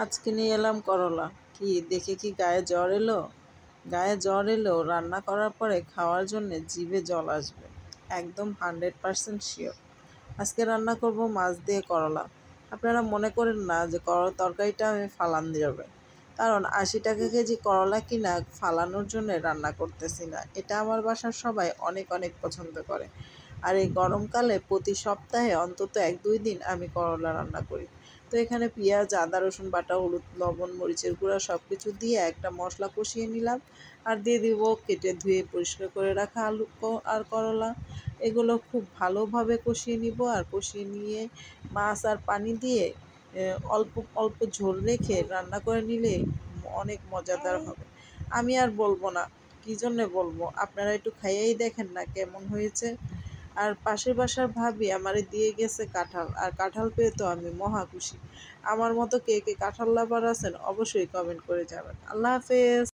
আজকে নিয়ে এলাম করলা। কি দেখে কি গায়ে জ্বর এলো? গায়ে জ্বর এলেও রান্না করার পরে খাওয়ার জন্য জিভে জল আসবে, একদম 100% শিওর। আজকে রান্না করব মাছ দিয়ে করলা। আপনারা মনে করেন না যে তরকারিটা আমি ফালান যাবে, কারণ 80 টাকা কেজি করলা কিনা ফালানোর জন্য রান্না করতেছি না। এটা আমার বাসার সবাই অনেক অনেক পছন্দ করে। আর এই গরমকালে প্রতি সপ্তাহে অন্তত 1-2 দিন আমি করলা রান্না করি। তো এখানে পেঁয়াজ, আদা, রসুন বাটা, হলুদ, লবণ, মরিচের গুঁড়া সব কিছু দিয়ে একটা মশলা কষিয়ে নিলাম। আর দিয়ে দিব কেটে ধুয়ে পরিষ্কার করে রাখা আলু আর করলা। এগুলো খুব ভালোভাবে কষিয়ে নিব। আর কষিয়ে নিয়ে মাছ আর পানি দিয়ে অল্প অল্প ঝোল রেখে রান্না করে নিলে অনেক মজাদার হবে। আমি আর বলবো না, কী জন্যে বলবো, আপনারা একটু খাইয়েই দেখেন না কেমন হয়েছে। আর পাশের বাসার ভাবি আমারে দিয়ে গেছে কাঁঠাল, আর কাঁঠাল পেয়ে তো আমি মহা খুশি। আমার মতো কে কে কাঁঠাল লাভার আছেন অবশ্যই কমেন্ট করে যাবেন। আল্লাহ হাফেজ।